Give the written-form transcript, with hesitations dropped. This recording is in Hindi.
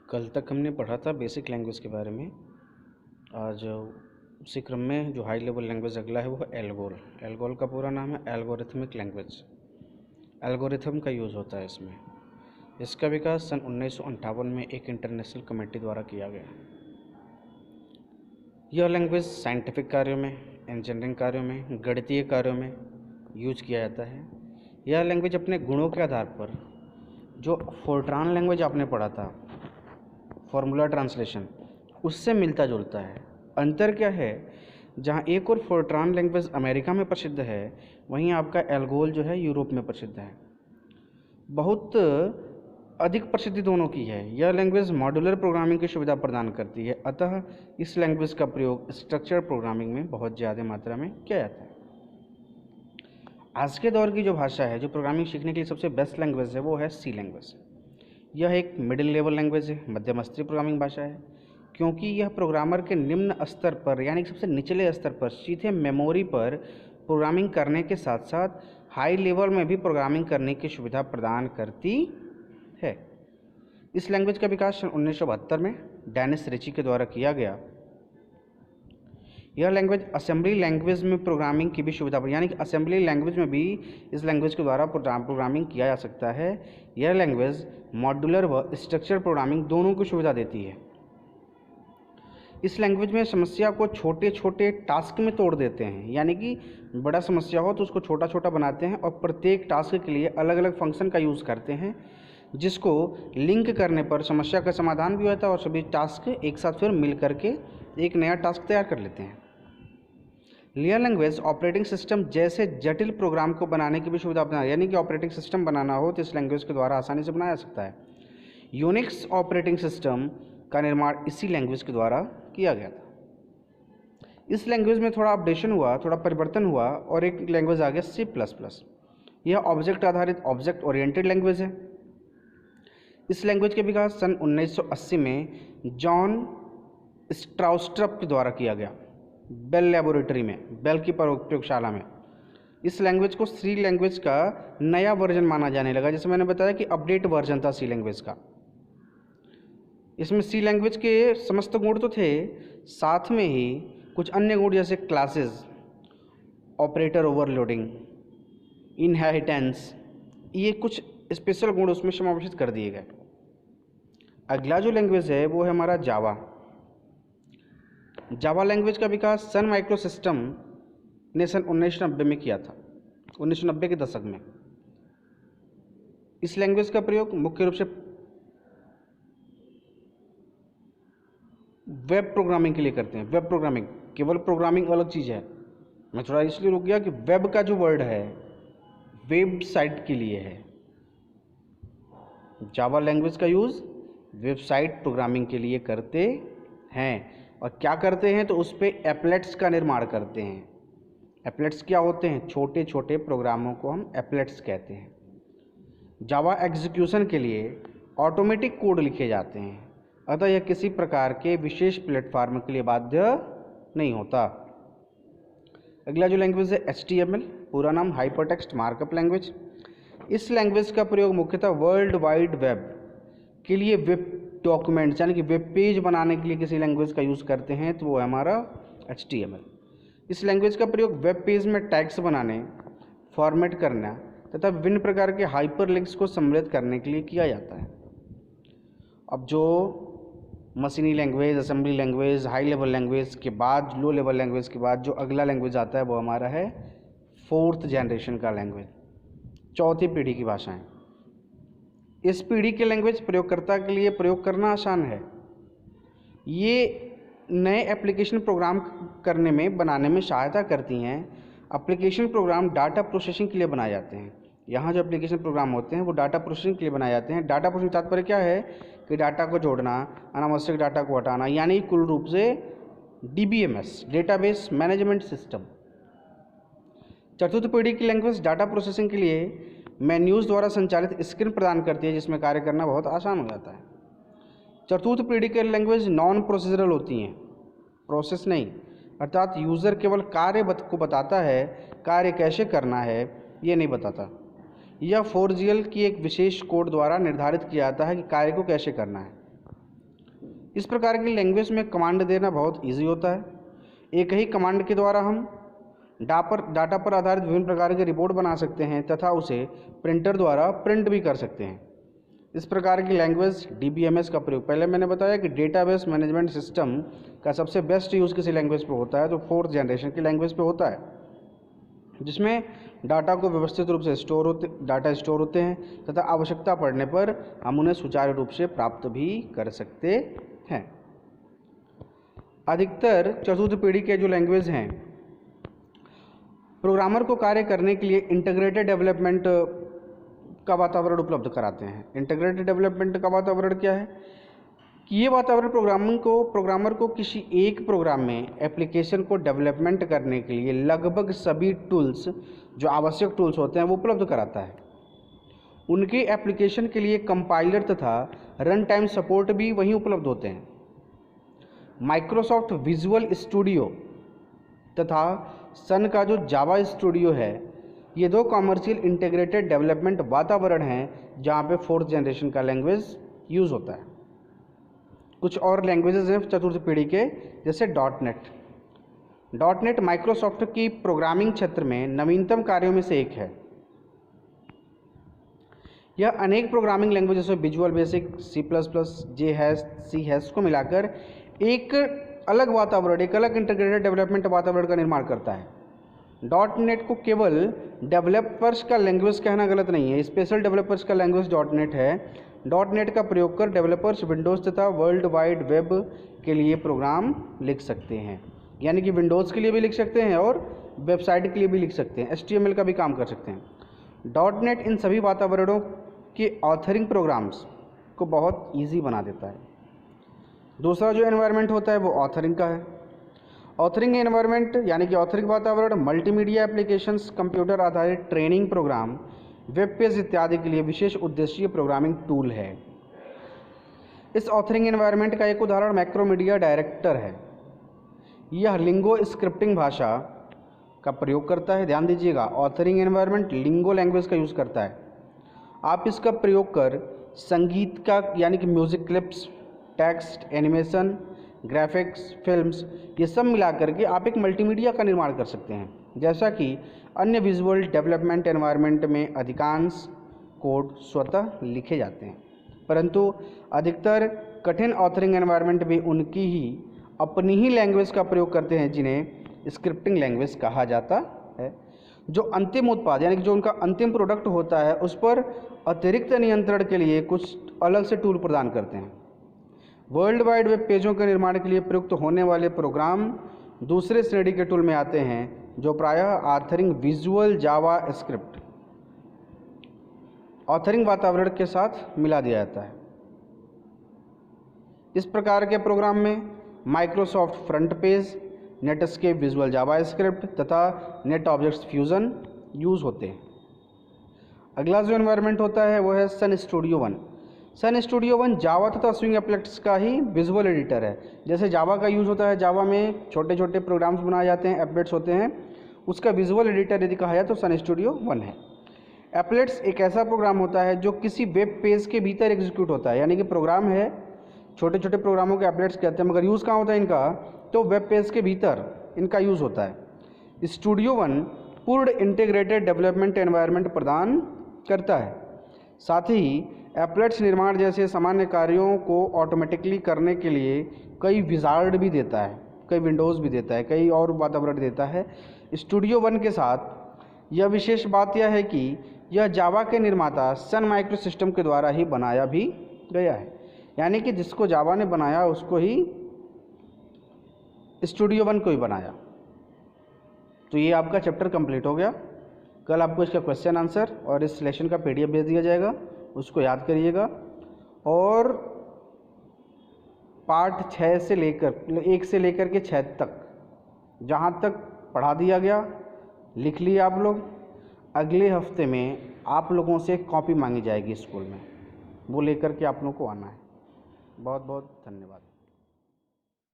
कल तक हमने पढ़ा था बेसिक लैंग्वेज के बारे में। आज उसी क्रम में जो हाई लेवल लैंग्वेज अगला है वो है एल्गोल। एल्गोल का पूरा नाम है एल्गोरिथमिक लैंग्वेज। एल्गोरिथम का यूज़ होता है इसमें। इसका विकास सन 1958 में एक इंटरनेशनल कमेटी द्वारा किया गया। यह लैंग्वेज साइंटिफिक कार्यों में, इंजीनियरिंग कार्यों में, गणितीय कार्यों में यूज किया जाता है। यह लैंग्वेज अपने गुणों के आधार पर जो फोर्ट्रान लैंग्वेज आपने पढ़ा था, फॉर्मूला ट्रांसलेशन, उससे मिलता जुलता है। अंतर क्या है, जहाँ एक और फोर्ट्रान लैंग्वेज अमेरिका में प्रसिद्ध है, वहीं आपका एल्गोल जो है यूरोप में प्रसिद्ध है। बहुत अधिक प्रसिद्धि दोनों की है। यह लैंग्वेज मॉड्यूलर प्रोग्रामिंग की सुविधा प्रदान करती है, अतः इस लैंग्वेज का प्रयोग स्ट्रक्चर प्रोग्रामिंग में बहुत ज़्यादा मात्रा में किया जाता है। आज के दौर की जो भाषा है, जो प्रोग्रामिंग सीखने के लिए सबसे बेस्ट लैंग्वेज है, वो है सी लैंग्वेज। यह एक मिडिल लेवल लैंग्वेज है, मध्यम स्तरीय प्रोग्रामिंग भाषा है, क्योंकि यह प्रोग्रामर के निम्न स्तर पर यानी सबसे निचले स्तर पर सीधे मेमोरी पर प्रोग्रामिंग करने के साथ साथ हाई लेवल में भी प्रोग्रामिंग करने की सुविधा प्रदान करती है। इस लैंग्वेज का विकास सन 1972 में डेनिस रिची के द्वारा किया गया। यह लैंग्वेज असेंबली लैंग्वेज में प्रोग्रामिंग की भी सुविधा यानी कि असेंबली लैंग्वेज में भी इस लैंग्वेज के द्वारा प्रोग्रामिंग किया जा सकता है। यह लैंग्वेज मॉड्यूलर व स्ट्रक्चर प्रोग्रामिंग दोनों की सुविधा देती है। इस लैंग्वेज में समस्या को छोटे छोटे टास्क में तोड़ देते हैं, यानी कि बड़ा समस्या हो तो उसको छोटा छोटा बनाते हैं और प्रत्येक टास्क के लिए अलग अलग फंक्शन का यूज़ करते हैं, जिसको लिंक करने पर समस्या का समाधान भी होता है और सभी टास्क एक साथ फिर मिल करके एक नया टास्क तैयार कर लेते हैं। यह लैंग्वेज ऑपरेटिंग सिस्टम जैसे जटिल प्रोग्राम को बनाने की भी सुविधा अपना, यानी कि ऑपरेटिंग सिस्टम बनाना हो तो इस लैंग्वेज के द्वारा आसानी से बनाया जा सकता है। यूनिक्स ऑपरेटिंग सिस्टम का निर्माण इसी लैंग्वेज के द्वारा किया गया था। इस लैंग्वेज में थोड़ा अपडेशन हुआ, थोड़ा परिवर्तन हुआ और एक लैंग्वेज आ गया C++। यह ऑब्जेक्ट आधारित, ऑब्जेक्ट ओरिएंटेड लैंग्वेज है। इस लैंग्वेज के विकास सन 1980 में जॉन स्ट्राउस्ट्रप के द्वारा किया गया, बेल लेबोरेटरी में, बेल की प्रयोगशाला में। इस लैंग्वेज को सी लैंग्वेज का नया वर्जन माना जाने लगा। जैसे मैंने बताया कि अपडेट वर्जन था सी लैंग्वेज का। इसमें सी लैंग्वेज के समस्त गुण तो थे, साथ में ही कुछ अन्य गुण जैसे क्लासेस, ऑपरेटर ओवरलोडिंग, इनहेरिटेंस, ये कुछ स्पेशल गुण उसमें समावेशित कर दिए गए। अगला जो लैंग्वेज है वो है हमारा जावा। जावा लैंग्वेज का विकास सन माइक्रोसिस्टम ने सन 1990 में किया था, 1990 के दशक में। इस लैंग्वेज का प्रयोग मुख्य रूप से वेब प्रोग्रामिंग के लिए करते हैं। वेब प्रोग्रामिंग, केवल प्रोग्रामिंग अलग चीज़ है। मैं थोड़ा इसलिए रुक गया कि वेब का जो वर्ड है वेबसाइट के लिए है। जावा लैंग्वेज का यूज़ वेबसाइट प्रोग्रामिंग के लिए करते हैं। और क्या करते हैं तो उस पर एप्लेट्स का निर्माण करते हैं। एप्लेट्स क्या होते हैं? छोटे छोटे प्रोग्रामों को हम एप्लेट्स कहते हैं। जावा एग्जीक्यूशन के लिए ऑटोमेटिक कोड लिखे जाते हैं, अतः यह किसी प्रकार के विशेष प्लेटफार्म के लिए बाध्य नहीं होता। अगला जो लैंग्वेज है HTML, पूरा नाम हाइपरटेक्स्ट मार्कअप लैंग्वेज। इस लैंग्वेज का प्रयोग मुख्यतः वर्ल्ड वाइड वेब के लिए वेब डॉक्यूमेंट्स यानी कि वेब पेज बनाने के लिए किसी लैंग्वेज का यूज़ करते हैं तो वो है हमारा HTML। इस लैंग्वेज का प्रयोग वेब पेज में टैग्स बनाने, फॉर्मेट करना तथा विभिन्न प्रकार के हाइपरलिंक्स को सम्मिलित करने के लिए किया जाता है। अब जो मशीनी language, assembly language, high level language के बाद, लो लेवल लैंग्वेज के बाद जो अगला लैंग्वेज आता है वो हमारा है 4th जनरेशन का लैंग्वेज, चौथी पीढ़ी की भाषाएं। इस पीढ़ी के लैंग्वेज प्रयोगकर्ता के लिए प्रयोग करना आसान है। ये नए एप्लीकेशन प्रोग्राम करने में, बनाने में सहायता करती हैं। एप्लीकेशन प्रोग्राम डाटा प्रोसेसिंग के लिए बनाए जाते हैं। यहाँ जो एप्लीकेशन प्रोग्राम होते हैं वो डाटा प्रोसेसिंग के लिए बनाए जाते हैं। डाटा प्रोसेसिंग तात्पर्य क्या है कि डाटा को जोड़ना, अनावश्यक डाटा को हटाना, यानी कुल रूप से DBMS, डेटाबेस मैनेजमेंट सिस्टम। चतुर्थ पीढ़ी की लैंग्वेज डाटा प्रोसेसिंग के लिए मेन्यूज़ द्वारा संचालित स्क्रीन प्रदान करती है, जिसमें कार्य करना बहुत आसान हो जाता है। चतुर्थ पीढ़ी की लैंग्वेज नॉन प्रोसीजरल होती हैं, प्रोसेस नहीं, अर्थात यूज़र केवल कार्य को बताता है, कार्य कैसे करना है ये नहीं बताता। यह 4GL की एक विशेष कोड द्वारा निर्धारित किया जाता है कि कार्य को कैसे करना है। इस प्रकार की लैंग्वेज में कमांड देना बहुत ईजी होता है। एक ही कमांड के द्वारा हम डाटा पर आधारित विभिन्न प्रकार के रिपोर्ट बना सकते हैं तथा उसे प्रिंटर द्वारा प्रिंट भी कर सकते हैं। इस प्रकार की लैंग्वेज DBMS का प्रयोग, पहले मैंने बताया कि डेटाबेस मैनेजमेंट सिस्टम का सबसे बेस्ट यूज़ किसी लैंग्वेज पे होता है तो 4th जनरेशन की लैंग्वेज पे होता है, जिसमें डाटा को व्यवस्थित रूप से डाटा स्टोर होते हैं तथा आवश्यकता पड़ने पर हम उन्हें सुचारू रूप से प्राप्त भी कर सकते हैं। अधिकतर चतुर्थ पीढ़ी के जो लैंग्वेज हैं प्रोग्रामर को कार्य करने के लिए इंटीग्रेटेड डेवलपमेंट का वातावरण उपलब्ध कराते हैं। इंटीग्रेटेड डेवलपमेंट का वातावरण क्या है कि ये वातावरण प्रोग्रामर को किसी एक प्रोग्राम में एप्लीकेशन को डेवलपमेंट करने के लिए लगभग सभी टूल्स जो आवश्यक टूल्स होते हैं वो उपलब्ध कराता है। उनके एप्लीकेशन के लिए कंपाइलर तथा रन टाइम सपोर्ट भी वहीं उपलब्ध होते हैं। माइक्रोसॉफ्ट विजुअल स्टूडियो तथा सन का जो जावा स्टूडियो है, ये 2 कॉमर्शियल इंटीग्रेटेड डेवलपमेंट वातावरण हैं जहाँ पे 4th जनरेशन का लैंग्वेज यूज़ होता है। कुछ और लैंग्वेजेस हैं चतुर्थ पीढ़ी के, जैसे डॉट नेट माइक्रोसॉफ्ट की प्रोग्रामिंग क्षेत्र में नवीनतम कार्यों में से एक है। यह अनेक प्रोग्रामिंग लैंग्वेज जैसे visual basic, C++, JHash, C# को मिलाकर एक अलग वातावरण, एक अलग इंटीग्रेटेड डेवलपमेंट वातावरण का निर्माण करता है। डॉट नेट को केवल डेवलपर्स का लैंग्वेज कहना गलत नहीं है, स्पेशल डेवलपर्स का लैंग्वेज डॉट नेट है। डॉट नेट का प्रयोग कर डेवलपर्स विंडोज़ तथा वर्ल्ड वाइड वेब के लिए प्रोग्राम लिख सकते हैं, यानी कि विंडोज़ के लिए भी लिख सकते हैं और वेबसाइट के लिए भी लिख सकते हैं, HTML का भी काम कर सकते हैं। डॉट नेट इन सभी वातावरणों के ऑथरिंग प्रोग्राम्स को बहुत ईजी बना देता है। दूसरा जो एनवायरनमेंट होता है वो ऑथरिंग का है। ऑथरिंग एनवायरनमेंट यानी कि ऑथरिंग वातावरण मल्टीमीडिया एप्लीकेशंस, कंप्यूटर आधारित ट्रेनिंग प्रोग्राम, वेब पेज इत्यादि के लिए विशेष उद्देश्यीय प्रोग्रामिंग टूल है। इस ऑथरिंग एनवायरनमेंट का एक उदाहरण मैक्रोमीडिया डायरेक्टर है। यह लिंगो स्क्रिप्टिंग भाषा का प्रयोग करता है। ध्यान दीजिएगा, ऑथरिंग एनवायरनमेंट लिंगो लैंग्वेज का यूज़ करता है। आप इसका प्रयोग कर संगीत का यानी कि music clips, text, animation, graphics, films, ये सब मिला करके आप एक मल्टीमीडिया का निर्माण कर सकते हैं। जैसा कि अन्य विजुअल डेवलपमेंट एनवायरनमेंट में अधिकांश कोड स्वतः लिखे जाते हैं, परंतु अधिकतर कठिन ऑथरिंग एनवायरनमेंट भी उनकी ही अपनी ही लैंग्वेज का प्रयोग करते हैं, जिन्हें स्क्रिप्टिंग लैंग्वेज कहा जाता है। जो अंतिम उत्पाद यानी कि जो उनका अंतिम प्रोडक्ट होता है उस पर अतिरिक्त नियंत्रण के लिए कुछ अलग से टूल प्रदान करते हैं। वर्ल्ड वाइड वेब पेजों के निर्माण के लिए प्रयुक्त होने वाले प्रोग्राम दूसरे श्रेणी के टूल में आते हैं, जो प्रायः ऑथरिंग विजुअल जावा स्क्रिप्ट ऑथरिंग वातावरण के साथ मिला दिया जाता है। इस प्रकार के प्रोग्राम में Microsoft FrontPage, Netscape visual JavaScript तथा नेट ऑब्जेक्ट्स फ्यूजन यूज़ होते हैं। अगला जो एनवायरनमेंट होता है वो है सन स्टूडियो 1। सन स्टूडियो 1 जावा तथा स्विंग एप्लेट्स का ही विजुअल एडिटर है। जैसे जावा का यूज़ होता है, जावा में छोटे छोटे प्रोग्राम्स बनाए जाते हैं, एप्लेट्स होते हैं, उसका विजुअल एडिटर यदि कहा जाए तो सन स्टूडियो 1 है। एप्लेट्स एक ऐसा प्रोग्राम होता है जो किसी वेब पेज के भीतर एग्जीक्यूट होता है, यानी कि प्रोग्राम है, छोटे छोटे प्रोग्रामों के एप्लेट्स कहते हैं, मगर यूज़ कहाँ होता है इनका, तो वेब पेज के भीतर इनका यूज़ होता है। स्टूडियो 1 पूर्ण इंटीग्रेटेड डेवलपमेंट एनवायरनमेंट प्रदान करता है। साथ ही एप्लेट्स निर्माण जैसे सामान्य कार्यों को ऑटोमेटिकली करने के लिए कई विजार्ड भी देता है, कई विंडोज़ भी देता है, कई और वातावरण देता है। स्टूडियो 1 के साथ यह विशेष बात यह है कि यह जावा के निर्माता सन माइक्रो सिस्टम के द्वारा ही बनाया भी गया है, यानी कि जिसको जावा ने बनाया उसको ही स्टूडियो 1 को ही बनाया। तो ये आपका चैप्टर कंप्लीट हो गया। कल आपको इसका क्वेश्चन आंसर और इस लेसन का PDF भेज दिया जाएगा, उसको याद करिएगा। और पार्ट 1 से लेकर के 6 तक जहाँ तक पढ़ा दिया गया लिख लिया आप लोग। अगले हफ्ते में आप लोगों से कॉपी मांगी जाएगी स्कूल में, वो लेकर के आप लोगों को आना है। बहुत बहुत धन्यवाद।